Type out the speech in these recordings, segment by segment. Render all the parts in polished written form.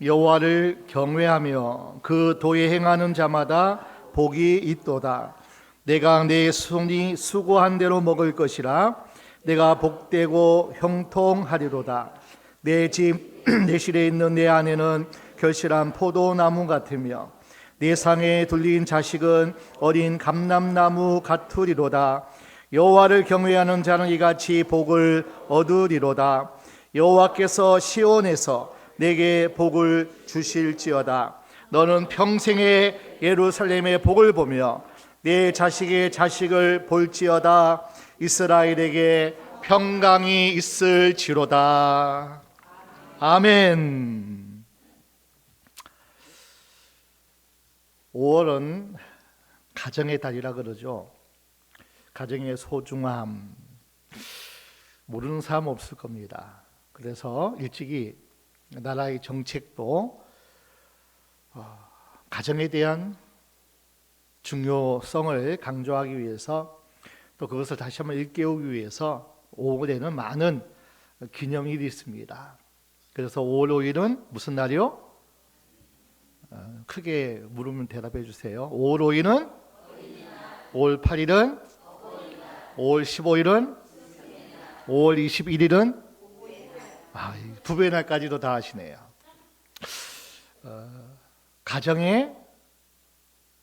여호와를 경외하며 그 도에 행하는 자마다 복이 있도다. 내가 내 손이 수고한 대로 먹을 것이라. 내가 복되고 형통하리로다. 내 집 내 실에 있는 내 아내는 결실한 포도나무 같으며 내 상에 둘린 자식은 어린 감람나무 같으리로다. 여호와를 경외하는 자는 이같이 복을 얻으리로다. 여호와께서 시온에서 내게 복을 주실지어다. 너는 평생에 예루살렘의 복을 보며 내 자식의 자식을 볼지어다. 이스라엘에게 평강이 있을지로다. 아멘. 5월은 가정의 달이라 그러죠. 가정의 소중함 모르는 사람 없을 겁니다. 그래서 일찍이 나라의 정책도 가정에 대한 중요성을 강조하기 위해서, 또 그것을 다시 한번 일깨우기 위해서 5월에는 많은 기념일이 있습니다. 그래서 5월 5일은 무슨 날이요? 크게 물으면 대답해 주세요. 5월 5일은 5월 8일은 5월 15일은 5월 21일은 부부의 날까지도 다 하시네요. 가정의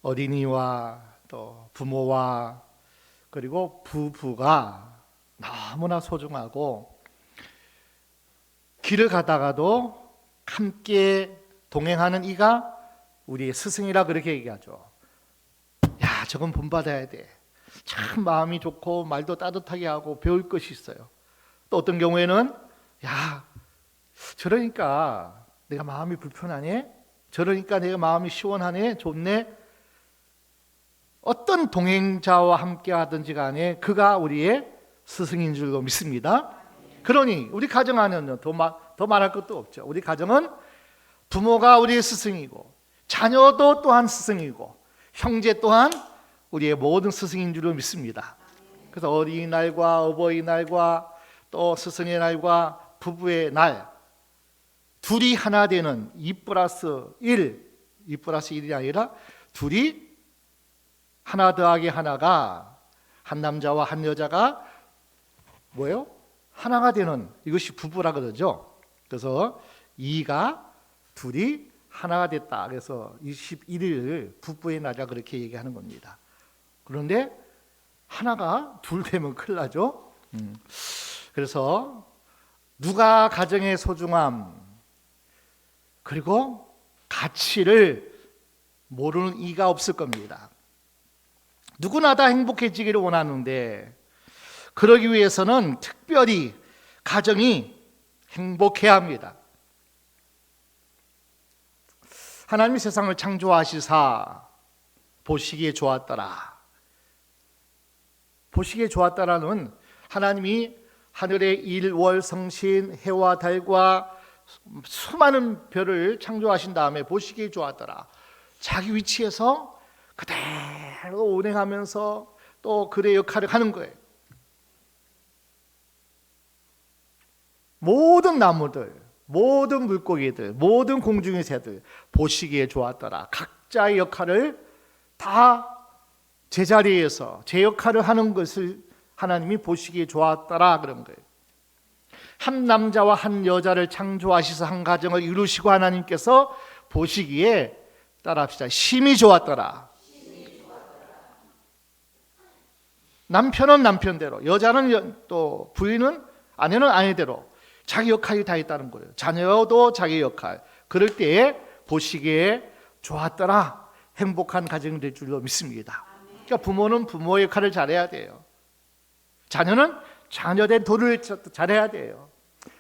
어린이와 또 부모와 그리고 부부가 너무나 소중하고, 길을 가다가도 함께 동행하는 이가 우리의 스승이라 그렇게 얘기하죠. 야, 저건 본받아야 돼. 참 마음이 좋고 말도 따뜻하게 하고 배울 것이 있어요. 또 어떤 경우에는 야, 저러니까 내가 마음이 불편하네, 저러니까 내가 마음이 시원하네, 좋네. 어떤 동행자와 함께 하든지 간에 그가 우리의 스승인 줄로 믿습니다. 그러니 우리 가정 안에는 더 말할 것도 없죠. 우리 가정은 부모가 우리의 스승이고, 자녀도 또한 스승이고, 형제 또한 우리의 모든 스승인 줄로 믿습니다. 그래서 어린이날과 어버이날과 또 스승의 날과 부부의 날, 둘이 하나 되는 2+1, 2+1이 아니라 둘이 하나 더하기 하나가, 한 남자와 한 여자가 뭐예요? 하나가 되는, 이것이 부부라 그러죠. 그래서 2가 둘이 하나가 됐다. 그래서 21일 부부의 날이라 그렇게 얘기하는 겁니다. 그런데 하나가 둘 되면 큰일 나죠. 그래서 누가 가정의 소중함 그리고 가치를 모르는 이가 없을 겁니다. 누구나 다 행복해지기를 원하는데, 그러기 위해서는 특별히 가정이 행복해야 합니다. 하나님이 세상을 창조하시사 보시기에 좋았더라. 보시기에 좋았더라는, 하나님이 하늘의 일, 월, 성신, 해와 달과 수많은 별을 창조하신 다음에 보시기에 좋았더라. 자기 위치에서 그대로 운행하면서 또 그의 역할을 하는 거예요. 모든 나무들, 모든 물고기들, 모든 공중의 새들 보시기에 좋았더라. 각자의 역할을 다 제자리에서 제 역할을 하는 것을 하나님이 보시기에 좋았더라 그런 거예요. 한 남자와 한 여자를 창조하셔서 한 가정을 이루시고 하나님께서 보시기에, 따라합시다, 심히 좋았더라. 남편은 남편대로, 여자는 또 부인은, 아내는 아내대로 자기 역할이 다 있다는 거예요. 자녀도 자기 역할. 그럴 때에 보시기에 좋았더라. 행복한 가정이 될 줄로 믿습니다. 그러니까 부모는 부모의 역할을 잘해야 돼요. 자녀는 자녀된 도를 잘해야 돼요.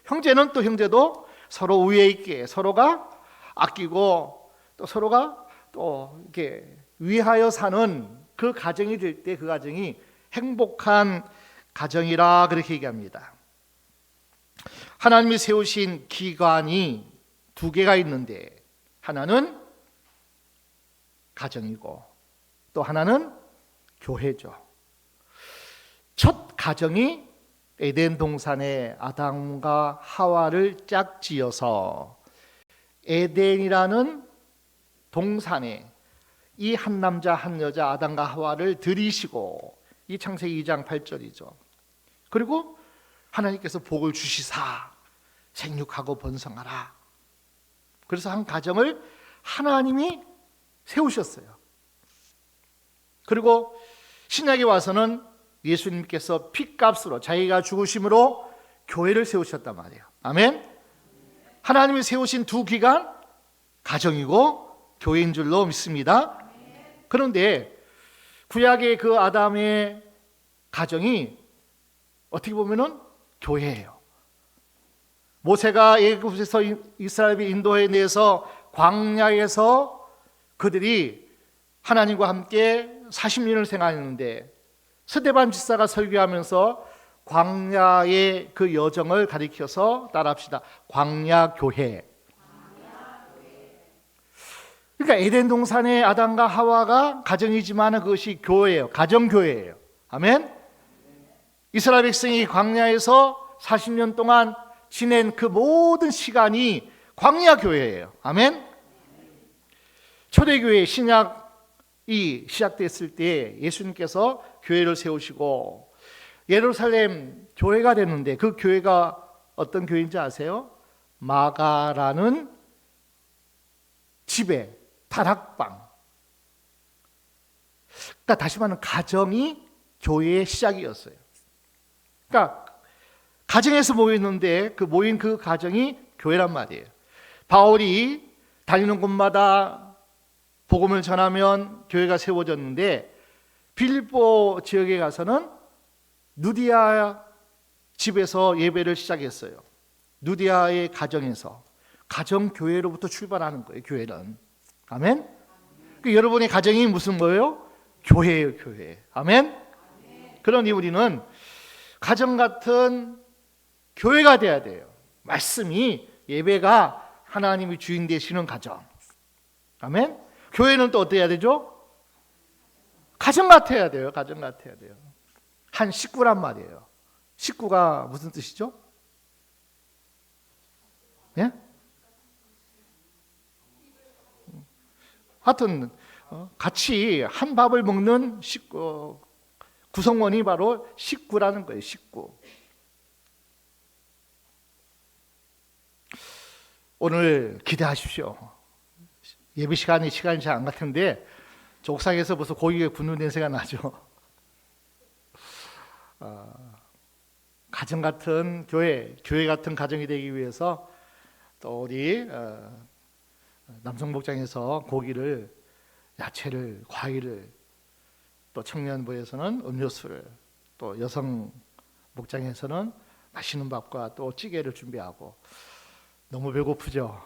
형제는 또 형제도 서로 우애 있게, 서로가 아끼고 또 서로가 또 이렇게 위하여 사는 그 가정이 될 때 그 가정이 행복한 가정이라 그렇게 얘기합니다. 하나님이 세우신 기관이 두 개가 있는데, 하나는 가정이고 또 하나는 교회죠. 첫 가정이 에덴 동산에 아담과 하와를 짝지어서 에덴이라는 동산에 이 한 남자 한 여자 아담과 하와를 들이시고, 이 창세기 2장 8절이죠. 그리고 하나님께서 복을 주시사 생육하고 번성하라. 그래서 한 가정을 하나님이 세우셨어요. 그리고 신약에 와서는 예수님께서 핏값으로 자기가 죽으심으로 교회를 세우셨단 말이에요. 아멘. 하나님이 세우신 두 기관, 가정이고 교회인 줄로 믿습니다. 그런데 구약의 그 아담의 가정이 어떻게 보면은 교회예요. 모세가 애굽에서 이스라엘을 인도해내서 광야에서 그들이 하나님과 함께 40년을 생활했는데, 스데반 집사가 설교하면서 광야의 그 여정을 가리켜서 따라합시다. 광야교회. 그러니까 에덴 동산의 아담과 하와가 가정이지만 그것이 교회예요. 가정교회예요. 아멘. 이스라엘 백성이 광야에서 40년 동안 지낸 그 모든 시간이 광야교회예요. 아멘. 초대교회 신약이 시작됐을 때 예수님께서 교회를 세우시고 예루살렘 교회가 됐는데, 그 교회가 어떤 교회인지 아세요? 마가라는 집에 다락방. 그러니까 다시 말하면 가정이 교회의 시작이었어요. 그러니까 가정에서 모였는데 그 모인 그 가정이 교회란 말이에요. 바울이 다니는 곳마다 복음을 전하면 교회가 세워졌는데, 빌보 지역에 가서는 누디아 집에서 예배를 시작했어요. 누디아의 가정에서, 가정교회로부터 출발하는 거예요. 교회는. 아멘. 여러분의 가정이 무슨 뭐예요? 교회예요. 교회. 아멘. 그러니 우리는 가정 같은 교회가 돼야 돼요. 말씀이, 예배가 하나님이 주인 되시는 가정. 아멘. 교회는 또 어때야 되죠? 가정 같아야 돼요. 가정 같아야 돼요. 한 식구란 말이에요. 식구가 무슨 뜻이죠? 예? 하여튼 같이 한 밥을 먹는 식구, 구성원이 바로 식구라는 거예요. 식구. 오늘 기대하십시오. 예배 시간이 잘 안 같은데 저 옥상에서 벌써 고기가 굽는 냄새가 나죠. 가정 같은 교회 같은 가정이 되기 위해서 또 우리 남성 목장에서 고기를, 야채를, 과일을, 또 청년부에서는 음료수를, 또 여성 목장에서는 맛있는 밥과 또 찌개를 준비하고, 너무 배고프죠?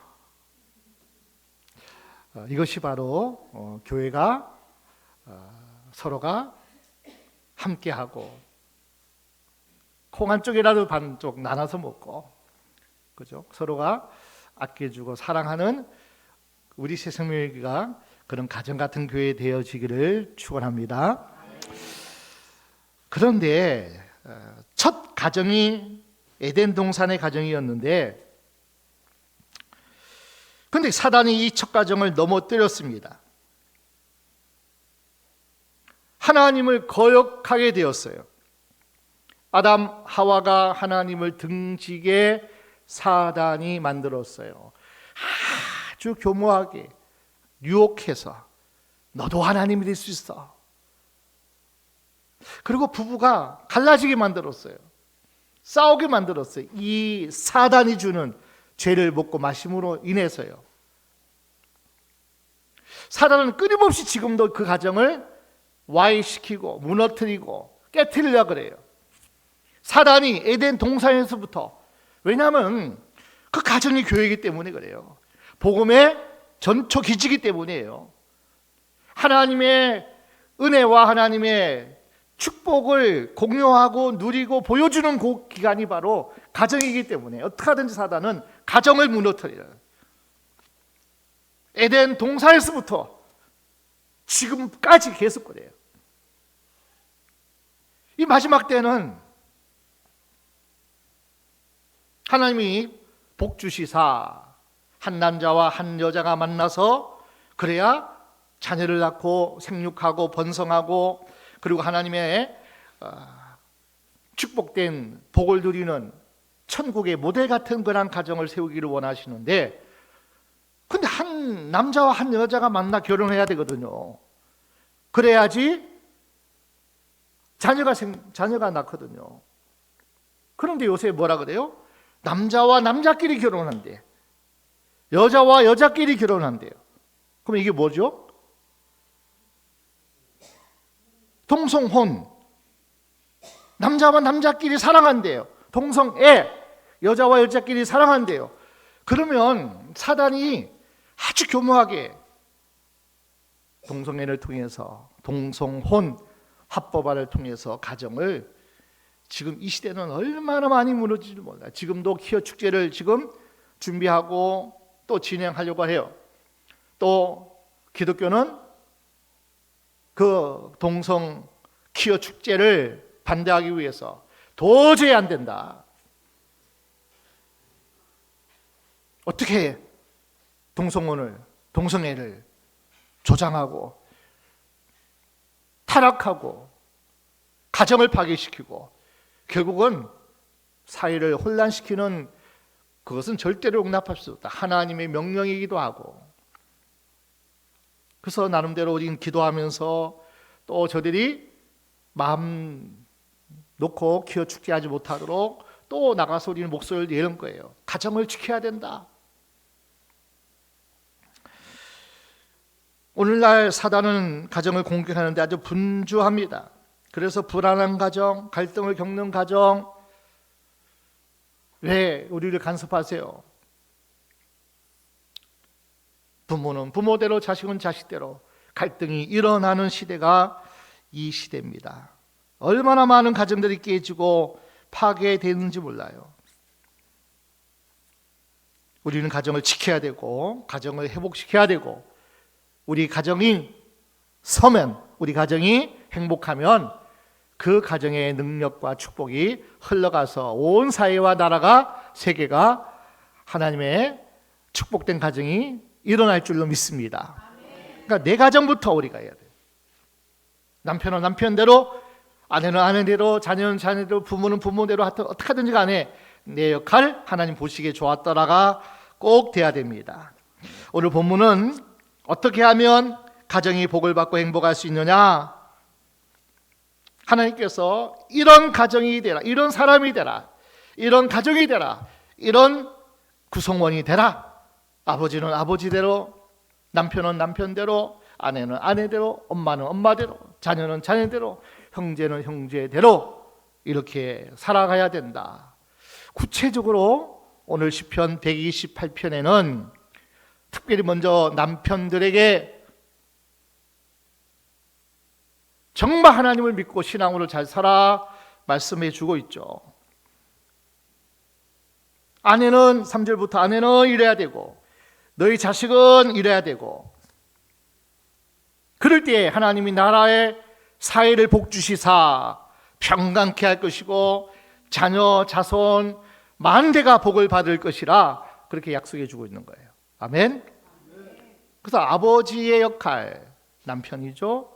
이것이 바로 교회가 서로가 함께하고, 콩 한 쪽이라도 반쪽 나눠서 먹고, 그죠? 서로가 아껴주고 사랑하는 우리 새생명교회가 그런 가정 같은 교회 되어지기를 축원합니다. 그런데 첫 가정이 에덴 동산의 가정이었는데, 근데 사단이 이 첫 가정을 넘어뜨렸습니다. 하나님을 거역하게 되었어요. 아담 하와가 하나님을 등지게 사단이 만들었어요. 아주 교묘하게 유혹해서 너도 하나님이 될 수 있어. 그리고 부부가 갈라지게 만들었어요. 싸우게 만들었어요. 이 사단이 주는 죄를 먹고 마심으로 인해서요. 사단은 끊임없이 지금도 그 가정을 와해시키고 무너뜨리고 깨트리려고 그래요. 사단이 에덴 동산에서부터, 왜냐하면 그 가정이 교회이기 때문에 그래요. 복음의 전초 기지이기 때문이에요. 하나님의 은혜와 하나님의 축복을 공유하고 누리고 보여주는 그 기간이 바로 가정이기 때문에 어떻게 하든지 사단은 가정을 무너뜨려요. 에덴 동산에서부터 지금까지 계속 그래요. 이 마지막 때는 하나님이 복 주시사 한 남자와 한 여자가 만나서 그래야 자녀를 낳고 생육하고 번성하고 그리고 하나님의 축복된 복을 누리는 천국의 모델 같은 그런 가정을 세우기를 원하시는데, 근데 한 남자와 한 여자가 만나 결혼해야 되거든요. 그래야지 자녀가 낳거든요. 그런데 요새 뭐라 그래요? 남자와 남자끼리 결혼한대. 여자와 여자끼리 결혼한대요. 그럼 이게 뭐죠? 동성혼. 남자와 남자끼리 사랑한대요. 동성애. 여자와 여자끼리 사랑한대요. 그러면 사단이 아주 교묘하게 동성애를 통해서, 동성혼, 합법화를 통해서 가정을, 지금 이 시대는 얼마나 많이 무너지는지 몰라요. 지금도 키어 축제를 지금 준비하고 또 진행하려고 해요. 또 기독교는 그 동성 키어 축제를 반대하기 위해서 도저히 안 된다. 어떻게 동성혼을, 동성애를 조장하고 타락하고 가정을 파괴시키고 결국은 사회를 혼란시키는, 그것은 절대로 용납할 수 없다. 하나님의 명령이기도 하고. 그래서 나름대로 우리는 기도하면서 또 저들이 마음 놓고 기어 축제하지 못하도록 또 나가서 우리는 목소리를 내는 거예요. 가정을 지켜야 된다. 오늘날 사단은 가정을 공격하는데 아주 분주합니다. 그래서 불안한 가정, 갈등을 겪는 가정, 왜 우리를 간섭하세요? 부모는 부모대로, 자식은 자식대로 갈등이 일어나는 시대가 이 시대입니다. 얼마나 많은 가정들이 깨지고 파괴되는지 몰라요. 우리는 가정을 지켜야 되고 가정을 회복시켜야 되고, 우리 가정이 서면, 우리 가정이 행복하면 그 가정의 능력과 축복이 흘러가서 온 사회와 나라가, 세계가 하나님의 축복된 가정이 일어날 줄로 믿습니다. 그러니까 내 가정부터 우리가 해야 돼요. 남편은 남편대로, 아내는 아내대로, 자녀는 자녀대로, 부모는 부모대로, 어떻게 하든지 간에 내 역할 하나님 보시기에 좋았더라가 꼭 돼야 됩니다. 오늘 본문은 어떻게 하면 가정이 복을 받고 행복할 수 있느냐? 하나님께서 이런 가정이 되라, 이런 사람이 되라, 이런 가정이 되라, 이런 구성원이 되라. 아버지는 아버지대로, 남편은 남편대로, 아내는 아내대로, 엄마는 엄마대로, 자녀는 자녀대로, 형제는 형제대로 이렇게 살아가야 된다. 구체적으로 오늘 시편 128편에는 특별히 먼저 남편들에게 정말 하나님을 믿고 신앙으로 잘 살아 말씀해 주고 있죠. 아내는 3절부터 아내는 이래야 되고 너희 자식은 이래야 되고, 그럴 때 하나님이 나라의 사회를 복주시사 평강케 할 것이고 자녀 자손 만대가 복을 받을 것이라 그렇게 약속해 주고 있는 거예요. 아멘. 그래서 아버지의 역할 남편이죠.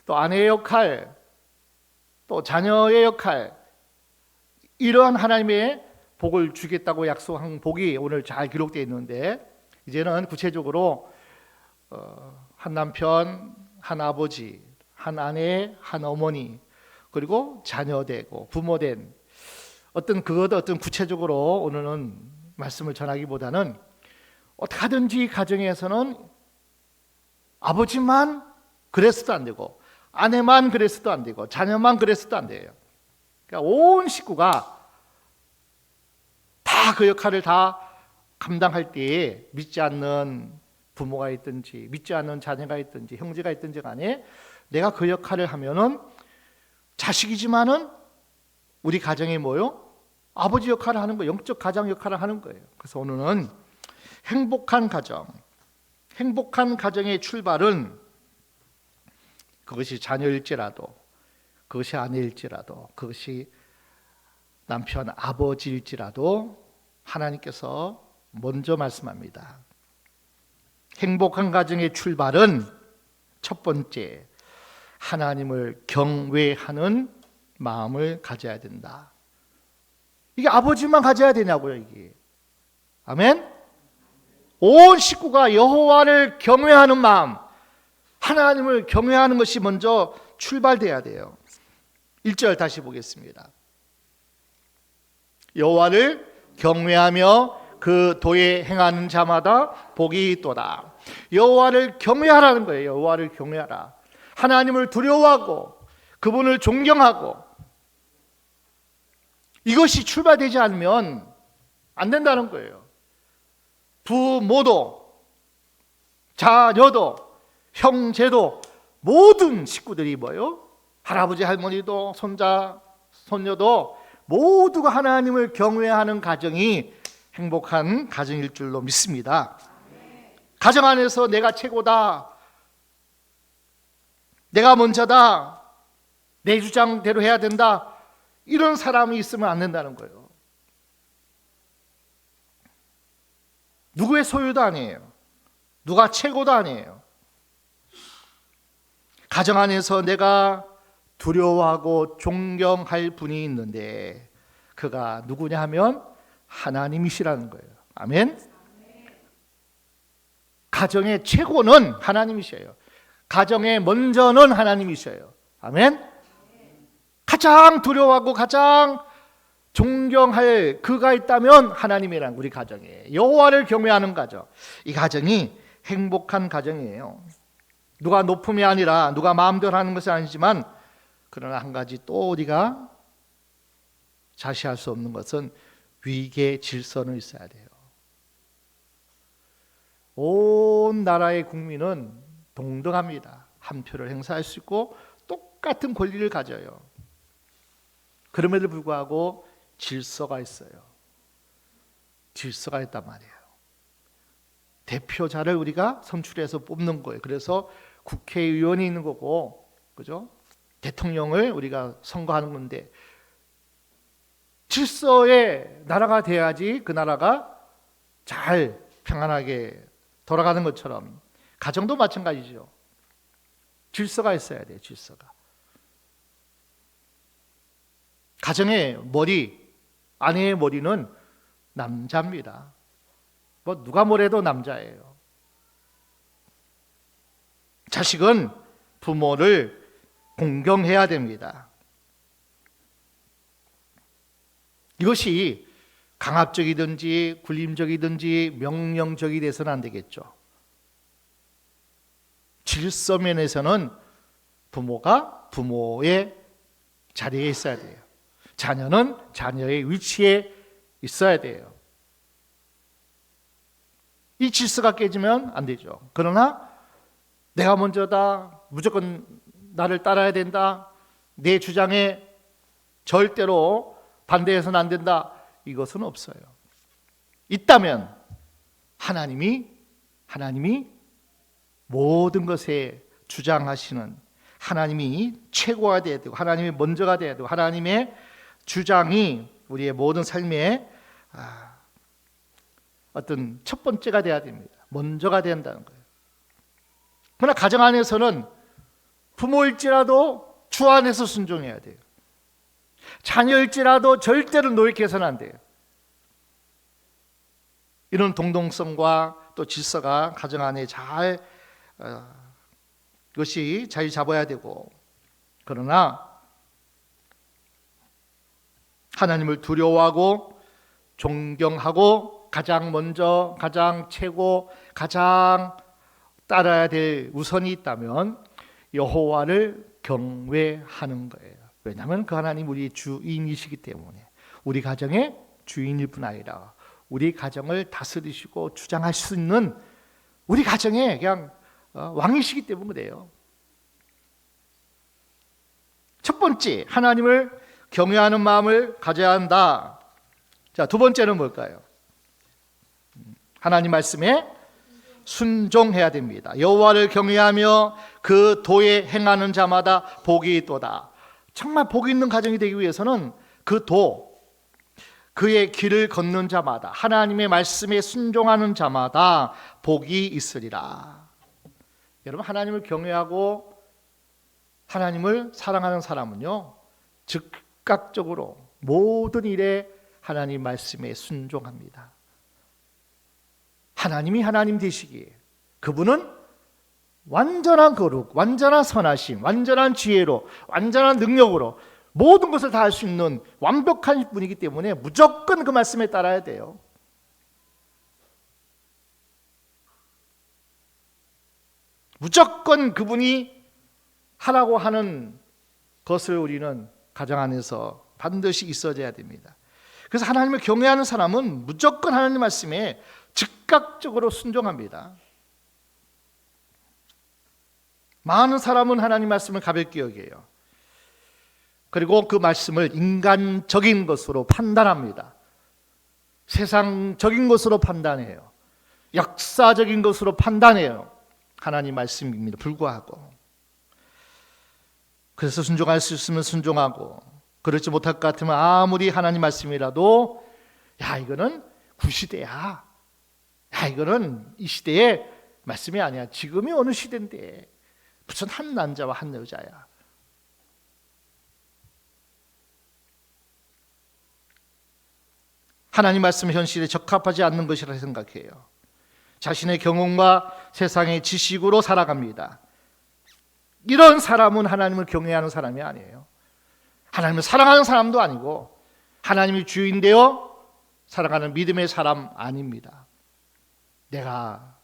또 아내의 역할, 또 자녀의 역할, 이러한 하나님의 복을 주겠다고 약속한 복이 오늘 잘 기록되어 있는데, 이제는 구체적으로 한 남편, 한 아버지, 한 아내, 한 어머니, 그리고 자녀되고 부모된 어떤 구체적으로 오늘은 말씀을 전하기보다는 어떻게 하든지 가정에서는 아버지만 그랬어도 안 되고, 아내만 그랬어도 안 되고, 자녀만 그랬어도 안 돼요. 그러니까 온 식구가 다 그 역할을 다 감당할 때에 믿지 않는 부모가 있든지 믿지 않는 자녀가 있든지 형제가 있든지 간에 내가 그 역할을 하면은 자식이지만은 우리 가정이 뭐요? 아버지 역할을 하는 거예요. 영적 가장 역할을 하는 거예요. 그래서 오늘은 행복한 가정, 행복한 가정의 출발은 그것이 자녀일지라도, 그것이 아내일지라도, 그것이 남편 아버지일지라도 하나님께서 먼저 말씀합니다. 행복한 가정의 출발은 첫 번째, 하나님을 경외하는 마음을 가져야 된다. 이게 아버지만 가져야 되냐고요, 이게. 아멘? 온 식구가 여호와를 경외하는 마음, 하나님을 경외하는 것이 먼저 출발돼야 돼요. 1절 다시 보겠습니다. 여호와를 경외하며 그 도에 행하는 자마다 복이 있도다. 여호와를 경외하라는 거예요. 여호와를 경외하라. 하나님을 두려워하고 그분을 존경하고, 이것이 출발되지 않으면 안 된다는 거예요. 부모도, 자녀도, 형제도, 모든 식구들이 뭐예요? 할아버지 할머니도, 손자 손녀도 모두가 하나님을 경외하는 가정이 행복한 가정일 줄로 믿습니다. 가정 안에서 내가 최고다, 내가 먼저다, 내 주장대로 해야 된다, 이런 사람이 있으면 안 된다는 거예요. 누구의 소유도 아니에요. 누가 최고도 아니에요. 가정 안에서 내가 두려워하고 존경할 분이 있는데 그가 누구냐 하면 하나님이시라는 거예요. 아멘. 가정의 최고는 하나님이셔요. 가정의 먼저는 하나님이셔요. 아멘. 가장 두려워하고 가장 존경할 그가 있다면 하나님이란 우리 가정이에요. 여호와를 경외하는 가정, 이 가정이 행복한 가정이에요. 누가 높음이 아니라 누가 마음대로 하는 것은 아니지만, 그러나 한 가지 또 우리가 자시할 수 없는 것은 위계 질서는 있어야 돼요. 온 나라의 국민은 동등합니다. 한 표를 행사할 수 있고 똑같은 권리를 가져요. 그럼에도 불구하고 질서가 있어요. 질서가 있단 말이에요. 대표자를 우리가 선출해서 뽑는 거예요. 그래서 국회의원이 있는 거고, 그죠? 대통령을 우리가 선거하는 건데, 질서의 나라가 돼야지 그 나라가 잘 평안하게 돌아가는 것처럼 가정도 마찬가지죠. 질서가 있어야 돼요. 질서가. 가정의 머리, 아내의 머리는 남자입니다. 뭐 누가 뭐래도 남자예요. 자식은 부모를 공경해야 됩니다. 이것이 강압적이든지 군림적이든지 명령적이 돼서는 안 되겠죠. 질서 면에서는 부모가 부모의 자리에 있어야 돼요. 자녀는 자녀의 위치에 있어야 돼요. 이 질서가 깨지면 안 되죠. 그러나 내가 먼저다, 무조건 나를 따라야 된다, 내 주장에 절대로 반대해서는 안 된다, 이것은 없어요. 있다면 하나님이 모든 것에 주장하시는, 하나님이 최고가 돼야 되고 하나님이 먼저가 돼야 되고 하나님의 주장이 우리의 모든 삶의 어떤 첫 번째가 돼야 됩니다. 먼저가 된다는 거예요. 그러나 가정 안에서는 부모일지라도 주 안에서 순종해야 돼요. 자녀일지라도 절대로 노획해서는 안 돼요. 이런 동동성과 또 질서가 가정 안에 잘 그것이 잘 잡아야 되고, 그러나 하나님을 두려워하고 존경하고 가장 먼저, 가장 최고, 가장 따라야 될 우선이 있다면 여호와를 경외하는 거예요. 왜냐하면 그 하나님 우리 주인이시기 때문에, 우리 가정의 주인일 뿐 아니라 우리 가정을 다스리시고 주장할 수 있는 우리 가정의 그냥 왕이시기 때문에 그래요. 첫 번째, 하나님을 경외하는 마음을 가져야 한다. 자, 두 번째는 뭘까요? 하나님 말씀에 순종해야 됩니다. 여호와를 경외하며 그 도에 행하는 자마다 복이 있도다. 정말 복이 있는 가정이 되기 위해서는 그 도, 그의 길을 걷는 자마다, 하나님의 말씀에 순종하는 자마다 복이 있으리라. 여러분, 하나님을 경외하고 하나님을 사랑하는 사람은요, 즉각적으로 모든 일에 하나님 말씀에 순종합니다. 하나님이 하나님 되시기에 그분은 완전한 거룩, 완전한 선하심, 완전한 지혜로, 완전한 능력으로 모든 것을 다 할 수 있는 완벽한 분이기 때문에 무조건 그 말씀에 따라야 돼요. 무조건 그분이 하라고 하는 것을 우리는 가정 안에서 반드시 있어야 됩니다. 그래서 하나님을 경외하는 사람은 무조건 하나님 말씀에 즉각적으로 순종합니다. 많은 사람은 하나님 말씀을 가볍게 여겨요. 그리고 그 말씀을 인간적인 것으로 판단합니다. 세상적인 것으로 판단해요. 역사적인 것으로 판단해요. 하나님 말씀입니다. 불구하고. 그래서 순종할 수 있으면 순종하고, 그렇지 못할 것 같으면 아무리 하나님 말씀이라도 야, 이거는 구시대야. 야, 이거는 이 시대의 말씀이 아니야. 지금이 어느 시대인데 무슨 한 남자와 한 여자야. 하나님 말씀 현실에 적합하지 않는 것이라 생각해요. 자신의 경험과 세상의 지식으로 살아갑니다. 이런 사람은 하나님을 경외하는 사람이 아니에요. 하나님을 사랑하는 사람도 아니고 하나님이 주인되어 살아가는 믿음의 사람 아닙니다. 내가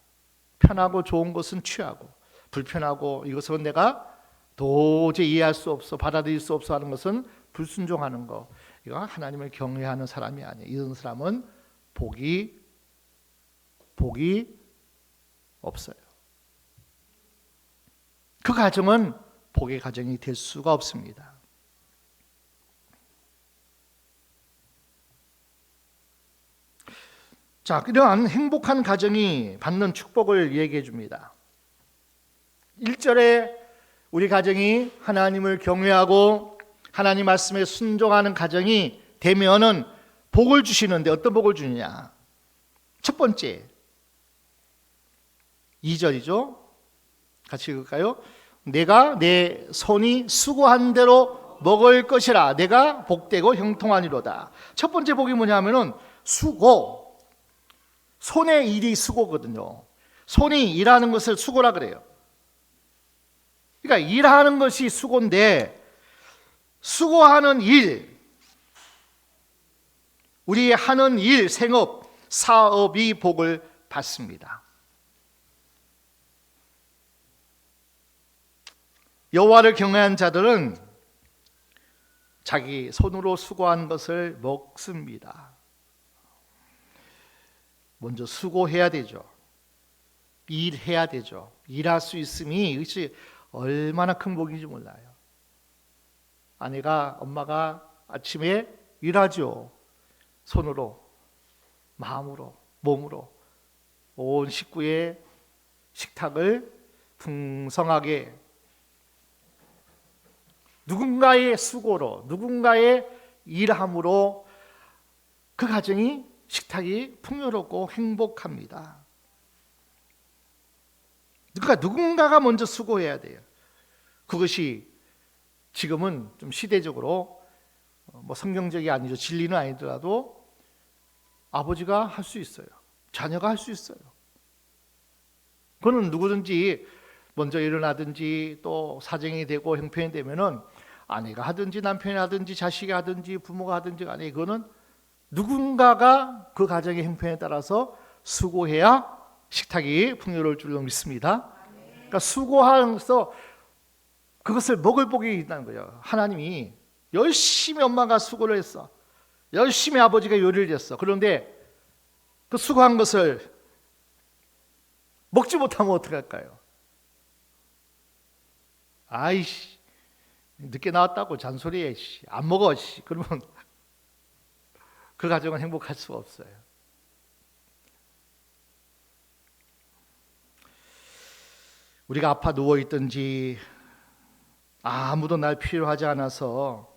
편하고 좋은 것은 취하고 불편하고 이것은 내가 도저히 이해할 수 없어, 받아들일 수 없어 하는 것은 불순종하는 거. 이거 하나님을 경외하는 사람이 아니에요. 이런 사람은 복이 없어요. 그 가정은 복의 가정이 될 수가 없습니다. 자, 이러한 행복한 가정이 받는 축복을 얘기해 줍니다. 1절에 우리 가정이 하나님을 경외하고 하나님 말씀에 순종하는 가정이 되면은 복을 주시는데 어떤 복을 주느냐? 첫 번째 2절이죠. 같이 읽을까요? 내가 내 손이 수고한 대로 먹을 것이라. 내가 복되고 형통하니로다. 첫 번째 복이 뭐냐면은 수고. 손의 일이 수고거든요. 손이 일하는 것을 수고라 그래요. 그러니까 일하는 것이 수고인데 수고하는 일, 우리 하는 일, 생업, 사업이 복을 받습니다. 여호와를 경외한 자들은 자기 손으로 수고한 것을 먹습니다. 먼저 수고해야 되죠. 일해야 되죠. 일할 수 있음이 이것이 얼마나 큰 복인지 몰라요. 아내가, 엄마가 아침에 일하죠. 손으로, 마음으로, 몸으로 온 식구의 식탁을 풍성하게 누군가의 수고로, 누군가의 일함으로 그 가정이, 식탁이 풍요롭고 행복합니다. 그러니까 누군가가 먼저 수고해야 돼요. 그것이 지금은 좀 시대적으로 뭐 성경적이 아니죠. 진리는 아니더라도 아버지가 할 수 있어요. 자녀가 할 수 있어요. 그거는 누구든지 먼저 일어나든지 또 사정이 되고 형편이 되면은 아내가 하든지 남편이 하든지 자식이 하든지 부모가 하든지 간에 그거는 누군가가 그 가정의 형편에 따라서 수고해야 식탁이 풍요로울 줄로 믿습니다. 그러니까 수고하면서 그것을 먹을 복이 있다는 거예요. 하나님이 열심히 엄마가 수고를 했어. 열심히 아버지가 요리를 했어. 그런데 그 수고한 것을 먹지 못하면 어떡할까요? 아이씨, 늦게 나왔다고 잔소리해. 안 먹어. 그러면 그 가정은 행복할 수가 없어요. 우리가 아파 누워 있든지 아무도 날 필요하지 않아서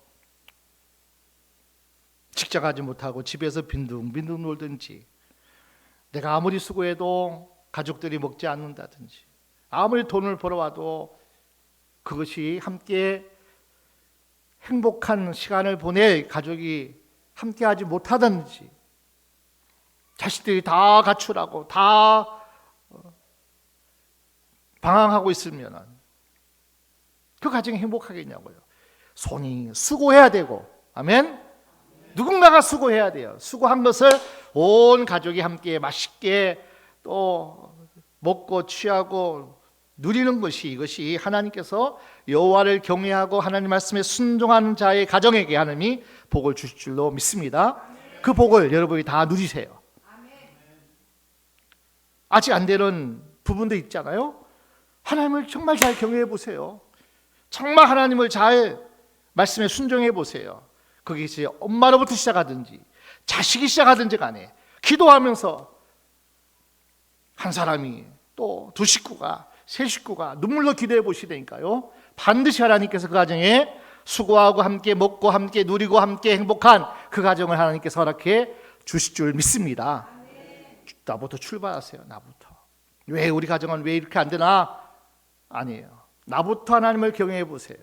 직장 가지 못하고 집에서 빈둥빈둥 놀든지, 내가 아무리 수고해도 가족들이 먹지 않는다든지, 아무리 돈을 벌어와도 그것이 함께 행복한 시간을 보낼 가족이 함께하지 못하든지, 자식들이 다 가출하고 다 방황하고 있으면 그 가정이 행복하겠냐고요. 손이 수고해야 되고, 아멘. 누군가가 수고해야 돼요. 수고한 것을 온 가족이 함께 맛있게 또 먹고 취하고 누리는 것이, 이것이 하나님께서 여호와를 경외하고 하나님 말씀에 순종하는 자의 가정에게 하나님이 복을 주실 줄로 믿습니다. 그 복을 여러분이 다 누리세요. 아직 안 되는 부분도 있잖아요. 하나님을 정말 잘 경외해 보세요. 정말 하나님을 잘 말씀에 순종해 보세요. 그게 이제 엄마로부터 시작하든지 자식이 시작하든지 간에 기도하면서 한 사람이 또 두 식구가 세 식구가 눈물로 기도해 보시다니까요. 반드시 하나님께서 그 가정에 수고하고 함께 먹고 함께 누리고 함께 행복한 그 가정을 하나님께서 허락해 주실 줄 믿습니다. 나부터 출발하세요. 나부터. 왜 우리 가정은 왜 이렇게 안 되나? 아니에요. 나부터 하나님을 경외해 보세요.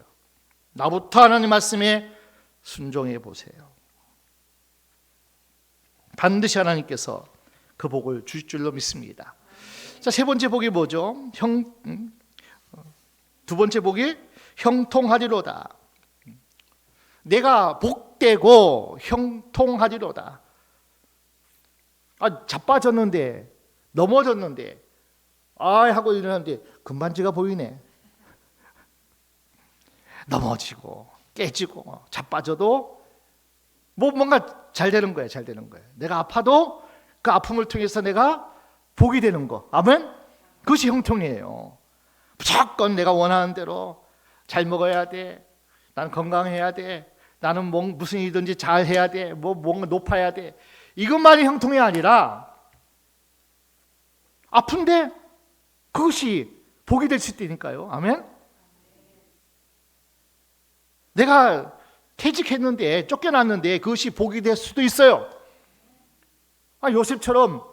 나부터 하나님 말씀에 순종해 보세요. 반드시 하나님께서 그 복을 주실 줄로 믿습니다. 자, 세 번째 복이 뭐죠? 두 번째 복이 형통하리로다. 내가 복되고 형통하리로다. 자빠졌는데, 넘어졌는데, 하고 일어났는데 금반지가 보이네. 넘어지고 깨지고 자빠져도 뭔가 잘 되는 거예요. 잘 되는 거예요. 내가 아파도 그 아픔을 통해서 내가 복이 되는 거. 아멘? 그것이 형통이에요. 무조건 내가 원하는 대로 잘 먹어야 돼. 나는 건강해야 돼. 나는 무슨 일이든지 잘 해야 돼. 뭔가 높아야 돼. 이것만이 형통이 아니라 아픈데 그것이 복이 될 수 있다니까요. 아멘? 내가 퇴직했는데 쫓겨났는데 그것이 복이 될 수도 있어요. 요셉처럼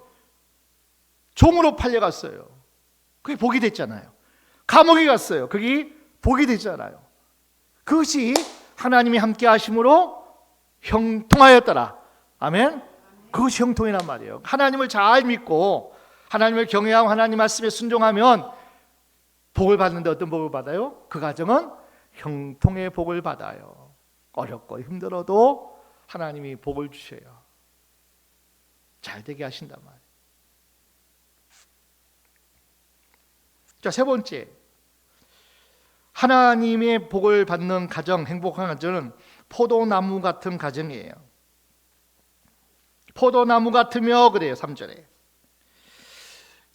종으로 팔려갔어요. 그게 복이 됐잖아요. 감옥에 갔어요. 그게 복이 됐잖아요. 그것이 하나님이 함께 하심으로 형통하였더라. 아멘? 그것이 형통이란 말이에요. 하나님을 잘 믿고 하나님을 경외하고 하나님 말씀에 순종하면 복을 받는데 어떤 복을 받아요? 그 가정은 형통의 복을 받아요. 어렵고 힘들어도 하나님이 복을 주셔요. 잘 되게 하신단 말이에요. 자, 세 번째, 하나님의 복을 받는 가정, 행복한 가정은 포도나무 같은 가정이에요. 포도나무 같으며 그래요. 3절에.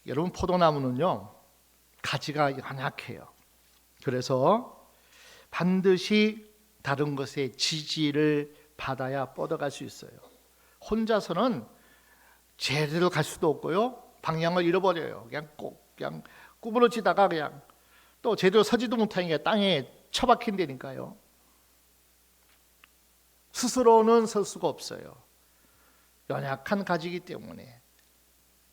여러분, 포도나무는요 가지가 연약해요. 그래서 반드시 다른 것의 지지를 받아야 뻗어갈 수 있어요. 혼자서는 제대로 갈 수도 없고요, 방향을 잃어버려요. 그냥 구부러지다가 그냥 또 제대로 서지도 못하니까 땅에 처박힌다니까요. 스스로는 설 수가 없어요. 연약한 가지이기 때문에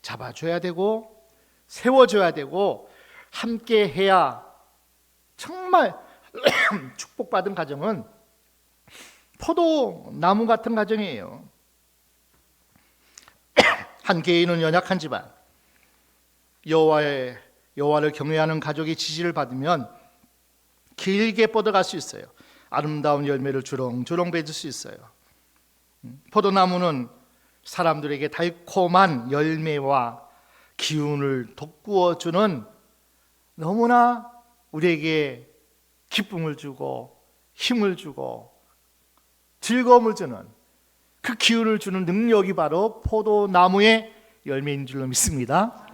잡아줘야 되고 세워줘야 되고 함께 해야 정말 축복받은 가정은 포도나무 같은 가정이에요. 한 개인은 연약한 집안, 여호와를 경외하는 가족이 지지를 받으면 길게 뻗어갈 수 있어요. 아름다운 열매를 주렁주렁 맺을 수 있어요. 포도나무는 사람들에게 달콤한 열매와 기운을 돋구어주는, 너무나 우리에게 기쁨을 주고 힘을 주고 즐거움을 주는 그 기운을 주는 능력이 바로 포도나무의 열매인 줄로 믿습니다.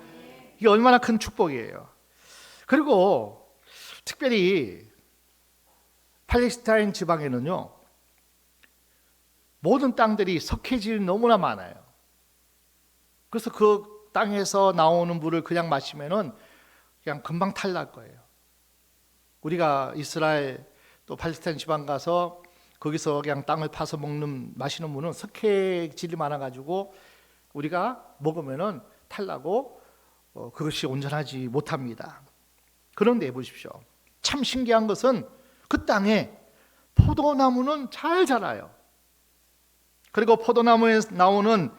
이게 얼마나 큰 축복이에요. 그리고 특별히 팔레스타인 지방에는요, 모든 땅들이 석회질이 너무나 많아요. 그래서 그 땅에서 나오는 물을 그냥 마시면은 그냥 금방 탈날 거예요. 우리가 이스라엘 또 팔레스타인 지방 가서 거기서 그냥 땅을 파서 마시는 물은 석회질이 많아가지고 우리가 먹으면은 탈나고 그것이 온전하지 못합니다. 그런데 보십시오. 참 신기한 것은 그 땅에 포도나무는 잘 자라요. 그리고 포도나무에 나오는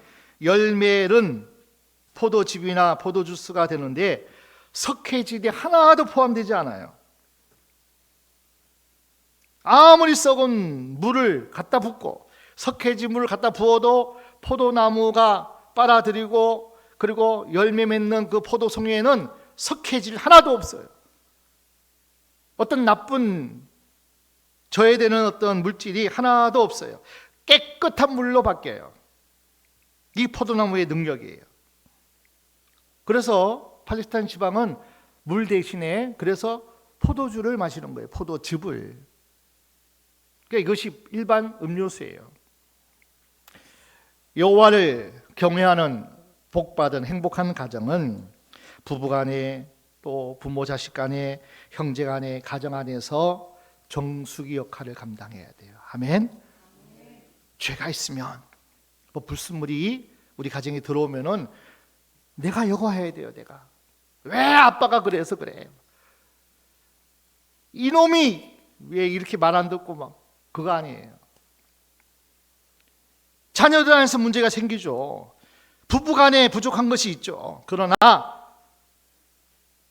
열매는 포도즙이나 포도주스가 되는데 석회질이 하나도 포함되지 않아요. 아무리 썩은 물을 갖다 붓고 석회질 물을 갖다 부어도 포도나무가 빨아들이고 그리고 열매 맺는 그 포도송이에는 석회질 하나도 없어요. 어떤 나쁜 저해되는 어떤 물질이 하나도 없어요. 깨끗한 물로 바뀌어요. 이 포도나무의 능력이에요. 그래서 팔레스타인 지방은 물 대신에 그래서 포도주를 마시는 거예요. 포도즙을. 그러니까 이것이 일반 음료수예요. 여호와를 경외하는 복받은 행복한 가정은 부부간에 또 부모 자식 간에 형제 간에 가정 안에서 정수기 역할을 감당해야 돼요. 아멘. 죄가 있으면 뭐 불순물이 우리 가정에 들어오면은 내가 여과해야 돼요. 내가 왜 아빠가 그래서 그래? 이놈이 왜 이렇게 말 안 듣고 막 그거 아니에요. 자녀들 안에서 문제가 생기죠. 부부간에 부족한 것이 있죠. 그러나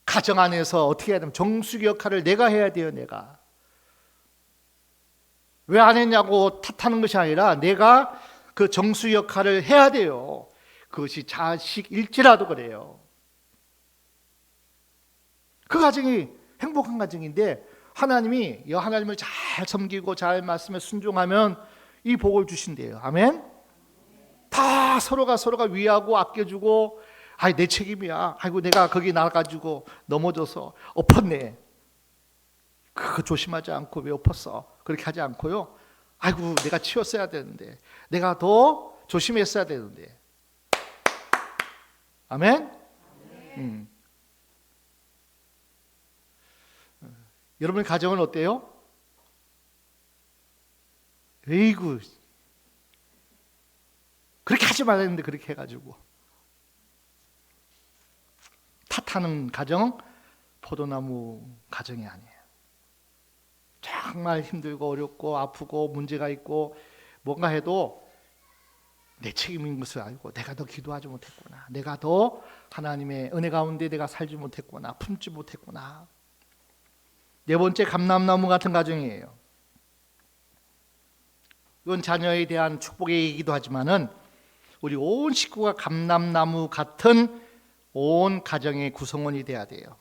가정 안에서 어떻게 해야 되면 정수기 역할을 내가 해야 돼요. 내가 왜 안 했냐고 탓하는 것이 아니라 내가 그 정수기 역할을 해야 돼요. 그것이 자식일지라도 그래요. 그 가정이 행복한 가정인데 하나님이 하나님을 잘 섬기고 잘 말씀에 순종하면 이 복을 주신대요. 아멘. 다 서로가 위하고 아껴주고 아이 내 책임이야. 아이고 내가 거기 나가지고 넘어져서 엎었네. 그거 조심하지 않고 왜 엎었어? 그렇게 하지 않고요. 아이고 내가 치웠어야 되는데 내가 더 조심했어야 되는데. 아멘. 여러분 가정은 어때요? 에이구 그렇게 하지 말랬는데 그렇게 해가지고 탓하는 가정 포도나무 가정이 아니에요. 정말 힘들고 어렵고 아프고 문제가 있고 뭔가 해도 내 책임인 것을 알고 내가 더 기도하지 못했구나. 내가 더 하나님의 은혜 가운데 내가 살지 못했구나. 품지 못했구나. 네 번째 감람나무 같은 가정이에요. 이건 자녀에 대한 축복의 얘기도 하지만은 우리 온 식구가 감람나무 같은 온 가정의 구성원이 돼야 돼요.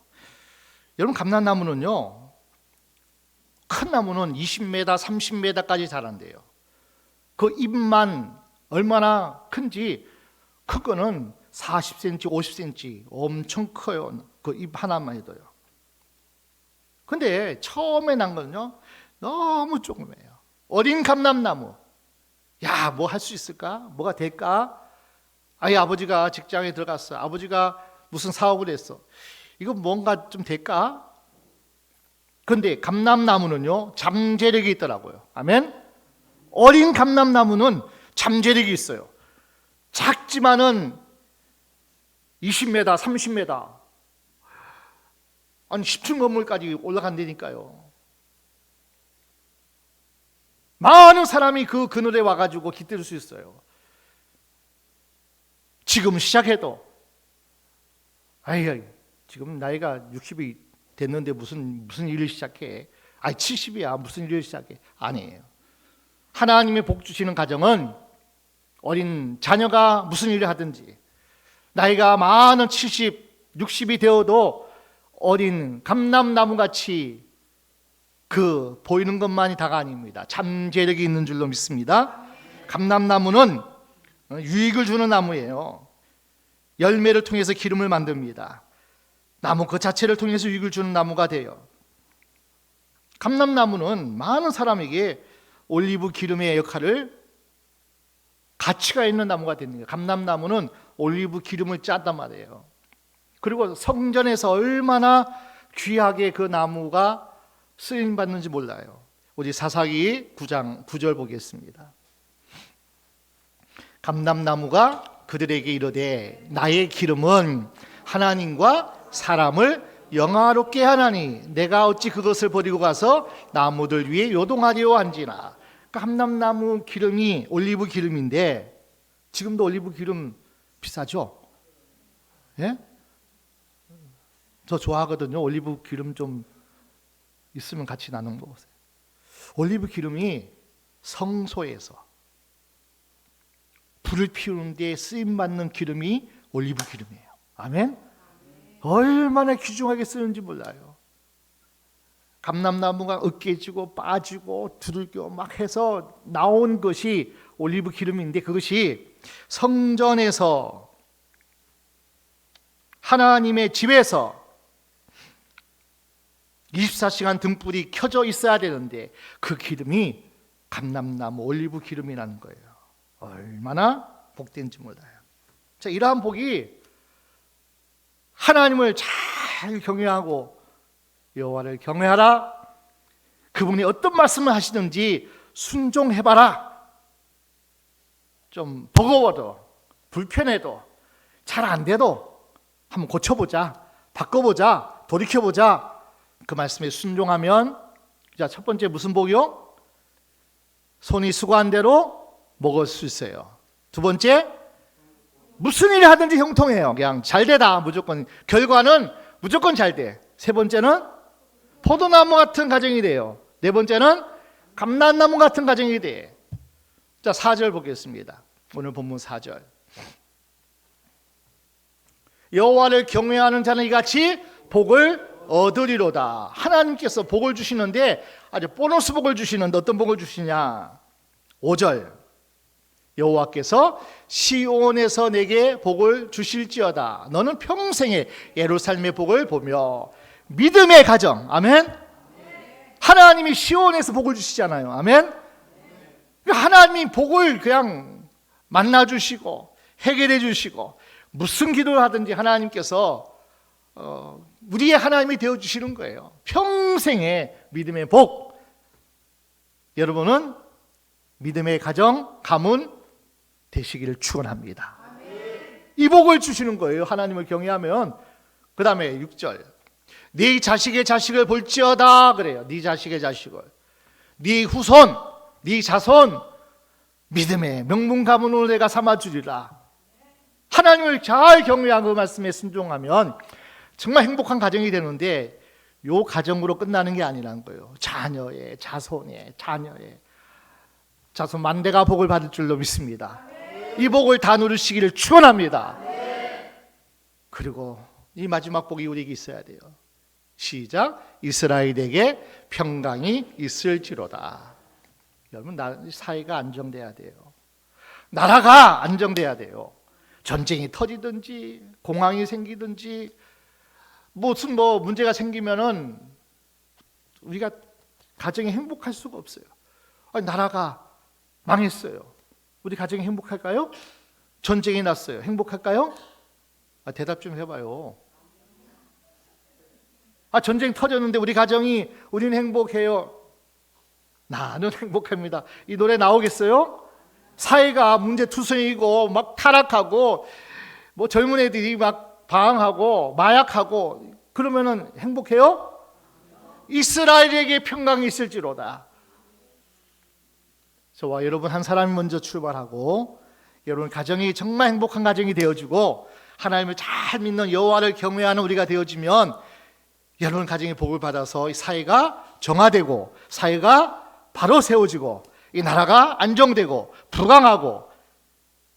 여러분 감람나무는요. 큰 나무는 20m, 30m까지 자란대요. 그 잎만 얼마나 큰지 큰 거는 40cm, 50cm 엄청 커요. 그 잎 하나만 해도요. 근데 처음에 난 거는요. 너무 조그매요. 어린 감람나무. 야, 뭐 할 수 있을까? 뭐가 될까? 아이 아버지가 직장에 들어갔어. 아버지가 무슨 사업을 했어. 이거 뭔가 좀 될까? 근데 감람나무는요. 잠재력이 있더라고요. 아멘. 어린 감람나무는 잠재력이 있어요. 작지만은 20m, 30m 아니 10층 건물까지 올라간다니까요. 많은 사람이 그 그늘에 와가지고 깃들 수 있어요. 지금 시작해도 아이 지금 나이가 60이 됐는데 무슨 일을 시작해? 아이 70이야 무슨 일을 시작해? 아니에요. 하나님의 복 주시는 가정은 어린 자녀가 무슨 일을 하든지 나이가 많은 70, 60이 되어도 어린 감람나무같이 그 보이는 것만이 다가 아닙니다. 잠재력이 있는 줄로 믿습니다. 감람나무는 유익을 주는 나무예요. 열매를 통해서 기름을 만듭니다. 나무 그 자체를 통해서 유익을 주는 나무가 돼요. 감람나무는 많은 사람에게 올리브 기름의 역할을 가치가 있는 나무가 되는 거예요. 감람나무는 올리브 기름을 짠단 말이에요. 그리고 성전에서 얼마나 귀하게 그 나무가 쓰임 받는지 몰라요. 우리 사사기 9장 9절 보겠습니다. 감람나무가 그들에게 이르되 나의 기름은 하나님과 사람을 영화롭게 하나니 내가 어찌 그것을 버리고 가서 나무들 위에 요동하리오 한지나. 감람나무 기름이 올리브 기름인데 지금도 올리브 기름 비싸죠? 예? 저 좋아하거든요. 올리브 기름 좀 있으면 같이 나눠 먹으세요. 올리브 기름이 성소에서 불을 피우는 데 쓰임받는 기름이 올리브 기름이에요. 아멘? 얼마나 귀중하게 쓰는지 몰라요. 감람나무가 으깨지고 빠지고 두들겨 막 해서 나온 것이 올리브 기름인데 그것이 성전에서 하나님의 집에서 24시간 등불이 켜져 있어야 되는데 그 기름이 감람나무 올리브 기름이라는 거예요. 얼마나 복된지 몰라요. 자, 이러한 복이 하나님을 잘 경외하고 여호와를 경외하라. 그분이 어떤 말씀을 하시든지 순종해봐라. 좀 버거워도 불편해도 잘 안 돼도 한번 고쳐보자, 바꿔보자, 돌이켜보자. 그 말씀에 순종하면, 자, 첫 번째 무슨 복이요? 손이 수고한 대로 먹을 수 있어요. 두 번째, 무슨 일을 하든지 형통해요. 그냥 잘 되다. 무조건 결과는 무조건 잘 돼. 세 번째는 포도나무 같은 가정이 돼요. 네 번째는 감람나무 같은 가정이 돼. 자, 4절 보겠습니다. 오늘 본문 4절. 여호와를 경외하는 자는 이같이 복을 얻으리로다. 하나님께서 복을 주시는데 아주 보너스 복을 주시는데 어떤 복을 주시냐? 5절. 여호와께서 시온에서 내게 복을 주실지어다. 너는 평생에 예루살렘의 복을 보며. 믿음의 가정. 아멘. 하나님이 시온에서 복을 주시잖아요. 아멘. 하나님이 복을 그냥 만나 주시고 해결해 주시고 무슨 기도를 하든지 하나님께서 우리의 하나님이 되어 주시는 거예요. 평생의 믿음의 복. 여러분은 믿음의 가정, 가문 되시기를 축원합니다. 이 복을 주시는 거예요. 하나님을 경외하면. 그 다음에 6절. 네 자식의 자식을 볼지어다 그래요. 네 자식의 자식을, 네 후손, 네 자손 믿음의 명문 가문으로 내가 삼아주리라. 하나님을 잘 경외하고 그 말씀에 순종하면 정말 행복한 가정이 되는데 요 가정으로 끝나는 게 아니라는 거예요. 자녀의 자손의 자녀의 자손 만대가 복을 받을 줄로 믿습니다. 이 복을 다 누리시기를 축원합니다. 그리고 이 마지막 복이 우리에게 있어야 돼요. 시작. 이스라엘에게 평강이 있을지로다. 여러분, 사회가 안정돼야 돼요. 나라가 안정돼야 돼요. 전쟁이 터지든지 공황이 생기든지 무슨 문제가 생기면은 우리가 가정이 행복할 수가 없어요. 아니, 나라가 망했어요. 우리 가정이 행복할까요? 전쟁이 났어요. 행복할까요? 대답 좀 해봐요. 전쟁 터졌는데 우리는 행복해요. 나는 행복합니다. 이 노래 나오겠어요? 사회가 문제투성이고 막 타락하고 젊은 애들이 막 방황하고 마약하고 그러면은 행복해요? 이스라엘에게 평강이 있을지로다. 저와 여러분 한 사람이 먼저 출발하고 여러분 가정이 정말 행복한 가정이 되어지고 하나님을 잘 믿는 여호와를 경외하는 우리가 되어지면 여러분 가정이 복을 받아서 이 사회가 정화되고 사회가 바로 세워지고 이 나라가 안정되고 부강하고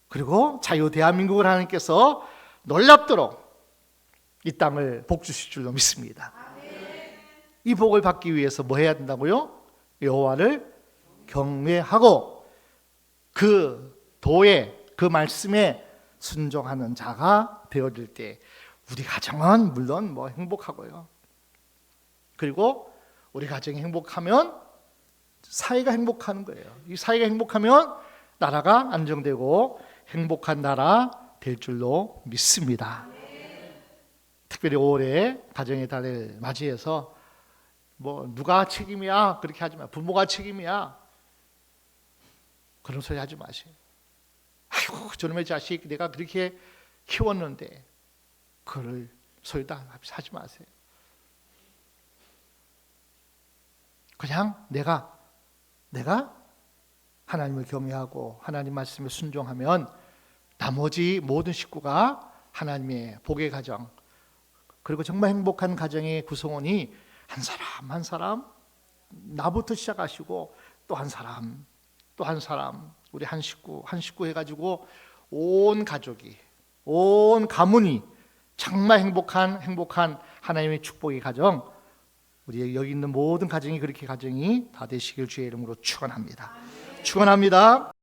그리고 자유 대한민국을 하나님께서 놀랍도록 이 땅을 복 주실 줄로 믿습니다. 이 복을 받기 위해서 뭐 해야 된다고요? 여호와를 경외하고 그 도에 그 말씀에 순종하는 자가 되어질 때 우리 가정은 물론 행복하고요. 그리고 우리 가정이 행복하면 사회가 행복하는 거예요. 이 사회가 행복하면 나라가 안정되고 행복한 나라 될 줄로 믿습니다. 특별히 5월에 가정의 달을 맞이해서 뭐 누가 책임이야 그렇게 하지 마. 부모가 책임이야. 그런 소리 하지 마세요. 아이고 저놈의 자식 내가 그렇게 키웠는데 그걸 소리다 하지 마세요. 그냥 내가 하나님을 경외하고 하나님 말씀에 순종하면 나머지 모든 식구가 하나님의 복의 가정 그리고 정말 행복한 가정의 구성원이 한 사람 한 사람 나부터 시작하시고 또 한 사람 또 한 사람 우리 한 식구 해가지고 온 가족이 온 가문이 정말 행복한 하나님의 축복의 가정 우리 여기 있는 모든 가정이 그렇게 가정이 다 되시길 주의 이름으로 축원합니다. 축원합니다.